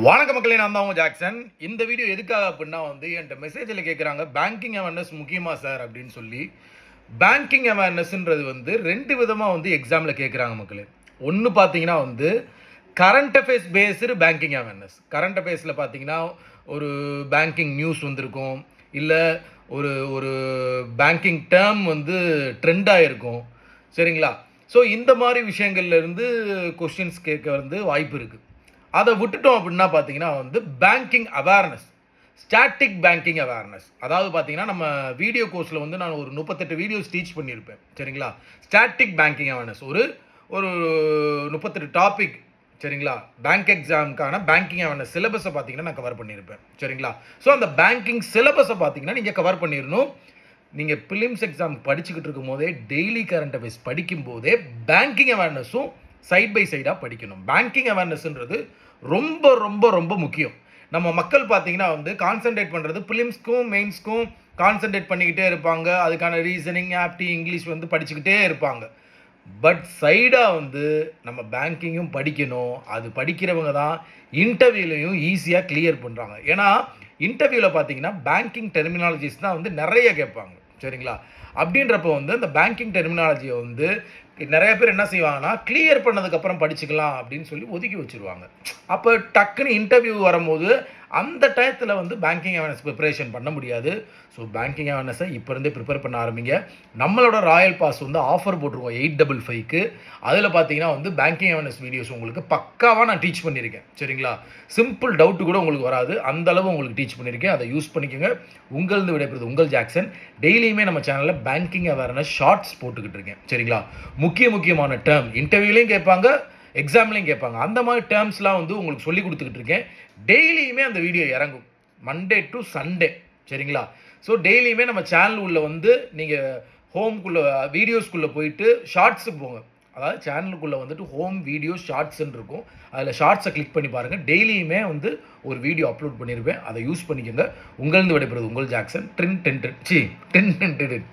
வணக்க மக்களே, நான் தான் உங்கள் ஜாக்சன். இந்த வீடியோ எதுக்காக அப்படின்னா என்கிட்ட மெசேஜில் கேட்குறாங்க, பேங்கிங் அவேர்னஸ் முக்கியமா சார் அப்படின்னு சொல்லி. பேங்கிங் அவேர்னஸ்ன்றது ரெண்டு விதமாக எக்ஸாமில் கேட்குறாங்க மக்களே. ஒன்று பார்த்தீங்கன்னா current affairs based banking awareness. Current அஃபேர்ஸில் பார்த்தீங்கன்னா ஒரு பேங்கிங் நியூஸ் வந்திருக்கும், இல்லை ஒரு ஒரு பேங்கிங் டேர்ம் ட்ரெண்டாக இருக்கும், சரிங்களா? ஸோ இந்த மாதிரி விஷயங்கள்லேருந்து கொஸ்டின்ஸ் கேட்க வாய்ப்பு இருக்குது. அதை விட்டுட்டோம் அப்படின்னா பார்த்தீங்கன்னா banking awareness, static banking awareness. அதாவது பார்த்தீங்கன்னா நம்ம வீடியோ கோர்ஸில் நான் ஒரு 38 வீடியோஸ் டீச் பண்ணியிருப்பேன், சரிங்களா? ஸ்டாட்டிக் பேங்கிங் அவேர்னஸ் ஒரு ஒரு 38 டாபிக், சரிங்களா? பேங்க் எக்ஸாமுக்கான பேங்கிங் அவேர்னஸ் சிலபஸை பார்த்தீங்கன்னா நான் கவர் பண்ணியிருப்பேன், சரிங்களா? ஸோ அந்த பேங்கிங் சிலபஸை பார்த்தீங்கன்னா நீங்கள் கவர் பண்ணிடணும். நீங்கள் ப்ரிலிம்ஸ் எக்ஸாம் படிச்சுக்கிட்டு இருக்கும் போதே, டெய்லி கரண்ட் அஃபேர்ஸ் படிக்கும் போதே பேங்கிங் அவேர்னஸும் சைட் பை சைடாக படிக்கணும். பேங்கிங் அவேர்னஸ்ன்றது ரொம்ப ரொம்ப ரொம்ப முக்கியம். நம்ம மக்கள் பார்த்தீங்கன்னா கான்சென்ட்ரேட் பண்ணுறது ப்ரிலிம்ஸ்க்கும் மெயின்ஸ்க்கும் கான்சென்ட்ரேட் பண்ணிக்கிட்டே இருப்பாங்க. அதுக்கான ரீசனிங், ஆப்டி, இங்கிலீஷ் படிச்சுக்கிட்டே இருப்பாங்க. பட் சைடாக நம்ம பேங்கிங்கும் படிக்கணும். அது படிக்கிறவங்க தான் இன்டர்வியூலையும் ஈஸியாக கிளியர் பண்ணுறாங்க. ஏன்னா இன்டர்வியூவில் பார்த்தீங்கன்னா பேங்கிங் டெர்மினாலஜிஸ் தான் நிறைய கேட்பாங்க, சரிங்களா? அப்படின்றப்போ அந்த பேங்கிங் டெர்மினாலஜியை நிறைய பேர் என்ன செய்வாங்கன்னா, கிளியர் பண்ணதுக்கப்புறம் படிச்சுக்கலாம் அப்படின்னு சொல்லி ஒதுக்கி வச்சுருவாங்க. அப்போ டக்குன்னு இன்டர்வியூ வரும்போது அந்த டயத்தில் பேங்கிங் அவேர்னஸ் ப்ரிப்பரேஷன் பண்ண முடியாது. ஸோ பேங்கிங் அவேர்னஸை இப்போ இருந்தே ப்ரிப்பேர் பண்ண ஆரம்பிங்க. நம்மளோட ராயல் பாஸ் ஆஃபர் போட்டிருக்கோம் 855க்கு. அதில் பார்த்தீங்கன்னா பேங்கிங் அவேர்னஸ் வீடியோஸ் உங்களுக்கு பக்காவாக நான் டீச் பண்ணியிருக்கேன், சரிங்களா? சிம்பிள் டவுட்டு கூட உங்களுக்கு வராது, அந்தளவு உங்களுக்கு டீச் பண்ணியிருக்கேன். அதை யூஸ் பண்ணிக்கோங்க. உங்களது விடைபெறுது உங்கள் ஜாக்சன். டெய்லியுமே நம்ம சேனலில் பேங்கிங் அவேர்னஸ் ஷார்ட்ஸ் போட்டுக்கிட்டு இருக்கேன், சரிங்களா? முக்கியமான டேர்ம் இன்டர்வியூலையும் கேட்பாங்க, எக்ஸாம்லையும் கேட்பாங்க. அந்த மாதிரி டேர்ம்ஸ்லாம் உங்களுக்கு சொல்லி கொடுத்துக்கிட்டு இருக்கேன். டெய்லியுமே அந்த வீடியோ இறங்கும், மண்டே டு சண்டே, சரிங்களா? ஸோ டெய்லியுமே நம்ம சேனல் உள்ள நீங்கள் ஹோம்குள்ளே வீடியோஸ்குள்ளே போயிட்டு ஷார்ட்ஸுக்கு போங்க. அதாவது சேனலுக்குள்ளே ஹோம் வீடியோ ஷார்ட்ஸ்ன்னு இருக்கும். அதில் ஷார்ட்ஸை கிளிக் பண்ணி பாருங்கள். டெய்லியுமே ஒரு வீடியோ அப்லோட் பண்ணியிருப்பேன். அதை யூஸ் பண்ணிக்கோங்க. உங்களது விடைபெறுவது உங்கள் ஜாக்சன். 10 10 10